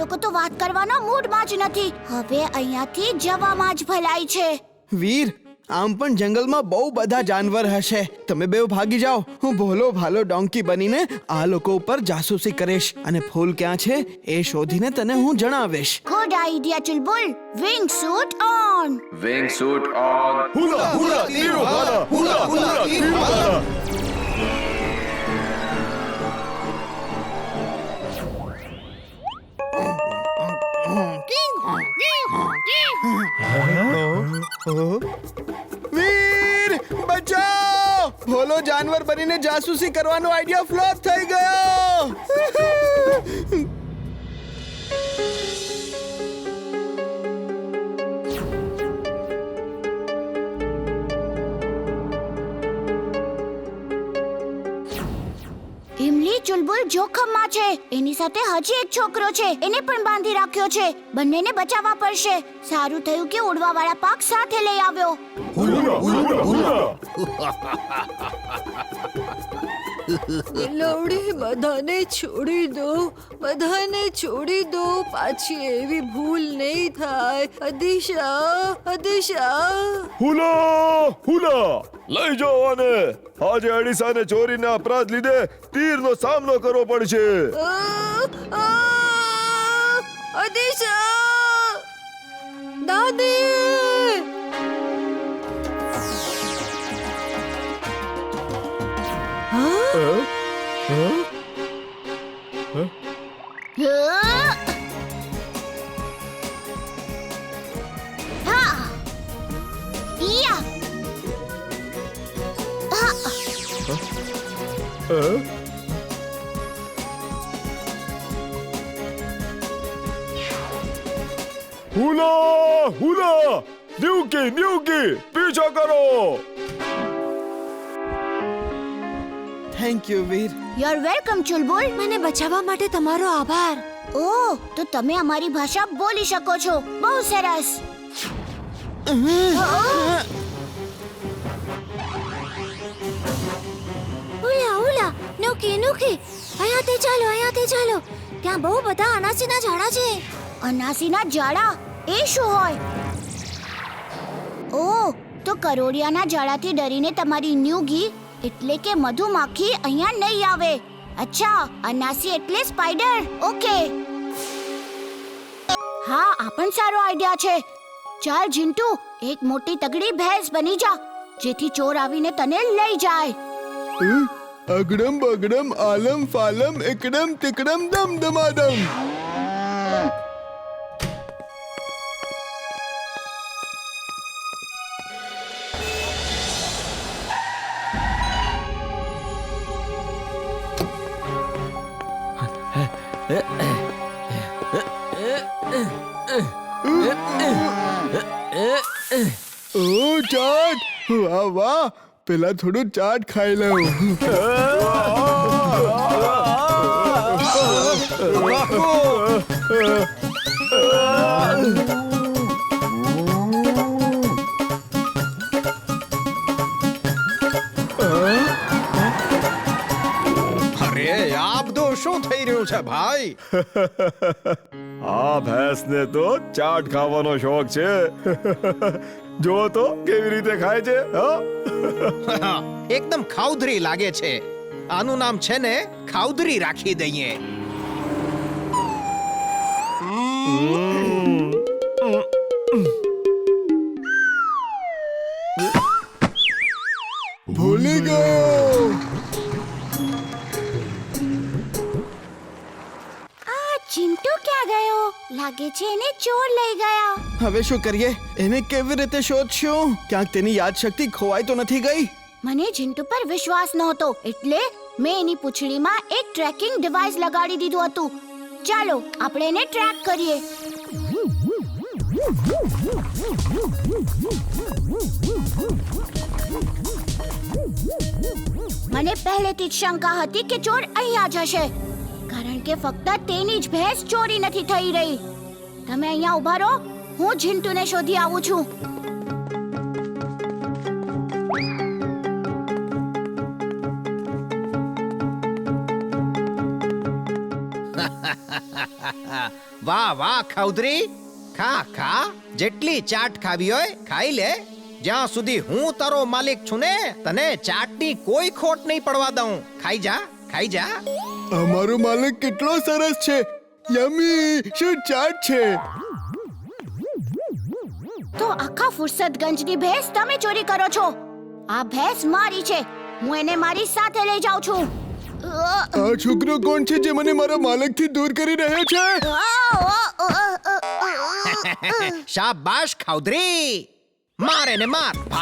લોકો તો વાત કરવાના મૂડમાં જ નથી. હવે અહીંયાથી જવામાં જ ભલાઈ છે. વીર, આમ પણ જંગલમાં બહુ બધા જાનવર હશે. તમે બેવ ભાગી જાઓ. હું ભોલો ભાલો ડોંકી બનીને આ લોકો ઉપર જાસૂસી કરીશ અને ફૂલ ક્યાં છે એ શોધીને તને હું જણાવીશ. Good idea Chulbul. Wingsuit on. Wingsuit on. Hula hula tiro bala, hula hula tiro bala. વીર, બચાઓ! ભોલો જાનવર બનીને જાસૂસી કરવાનો આઈડિયા ફ્લોપ થઈ ગયો. ઇમલી ચુલબુલ જોખમમાં છે. એની સાથે હજી એક છોકરો છે, એને પણ બાંધી રાખ્યો છે. બંનેને બચાવવા પડશે. સારું થયું કે ઉડવાવાળા પાક સાથે લઈ આવ્યો. Hula hula hula. બિલાવડી, બધાને છોડી દો, બધાને છોડી દો. પાછી એવી ભૂલ નહીં થાય. અદિશા, અદિશા. Hula hula. લઈ જાઓ આને. આજે અડીસાને ચોરીના અપરાધ લીધે તીરનો સામનો કરવો પડશે. અદિશા, દાદી. હા. યા. હા. હુલા હુલા. ન્યુકી ન્યુકી, પીછા કરો. Thank you Veer. You are welcome Chulbul. મને બચાવવા માટે તમારો આભાર. ઓહ, તો તમે અમારી ભાષા બોલી શકો છો. બહુ સરસ. ઉલા ઉલા, નુકી નુકી, અહીંયાથી ચાલો, અહીંયાથી ચાલો. ત્યાં બહુ બધા અનાસીના ઝાડા છે. અનાસીના ઝાડા? એ શું હોય? ઓહ, તો કરોડિયાના ઝાડાથી ડરીને તમારી ન્યુગી એટલે કે મધુમાખી અહીંયા નહીં આવે. અચ્છા, અનાસી એટલે સ્પાઈડર. ઓકે. હા, આ પણ સારો આઈડિયા છે. ચાલ જીન્ટુ, એક મોટી તગડી ભેંસ બની જા, જેથી ચોર આવીને તને લઈ જાય. અગડમ બગડમ આલમ ફાલમ એકડમ તિકડમ દમ દમાદમ. ઓ ચાટ, વાહ વાહ. પેલા થોડું ચાટ ખાઈ લઉં. અરે આ બધું શું થઈ રહ્યું છે ભાઈ? આ ભેંસને તો ચાટ ખાવાનો શોખ છે. જો તો કેવી રીતે ખાય છે. એકદમ ખાઉધરી લાગે છે. આનું નામ છે ને ખાઉધરી રાખી દઈએ. ભૂલી ગયો. ચિંટુ ક્યાં ગયો? લાગે છે એને ચોર લઈ ગયા. હવે શું કરીએ? એને કેવી રીતે શોધશું? ક્યાંક તેની યાદશક્તિ ખોવાઈ તો નથી ગઈ? મને ચિંટુ પર વિશ્વાસ નહોતો, એટલે મેં એની પૂંછડીમાં એક ટ્રેકિંગ ડિવાઇસ લગાડી દીધું હતું. ચાલો આપણે એને ટ્રેક કરીએ. મને પહેલેથી જ શંકા હતી કે ચોર અહીંયા જ હશે, કારણ કે ફક્ત તેની જ ભેંસ ચોરી નથી થઈ રહી. તમે અહીંયા ઊભા રહો, હું ઝિન્ટુને શોધી આવું છું. વાહ વાહ ખાઉદરી, ખા ખા, જેટલી ચાટ ખાવી હોય ખાઈ લે. જ્યાં સુધી હું તારો માલિક છું ને, તને ચાટની કોઈ ખોટ નહીં પડવા દઉં. ખાઈ જા, ખાઈ જા. અમારો માલિક કેટલો સરસ છે. યમી, શું ચાટ છે. તો આખા ફુરસતગંજની ભેંસ તમે ચોરી કરો છો. આ ભેંસ મારી છે, હું એને મારી સાથે લઈ જાઉં છું. આ છોકરો કોણ છે જે મને મારા માલિકથી દૂર કરી રહ્યો છે? શાબાશ ખાઉદરી, માર એને માર.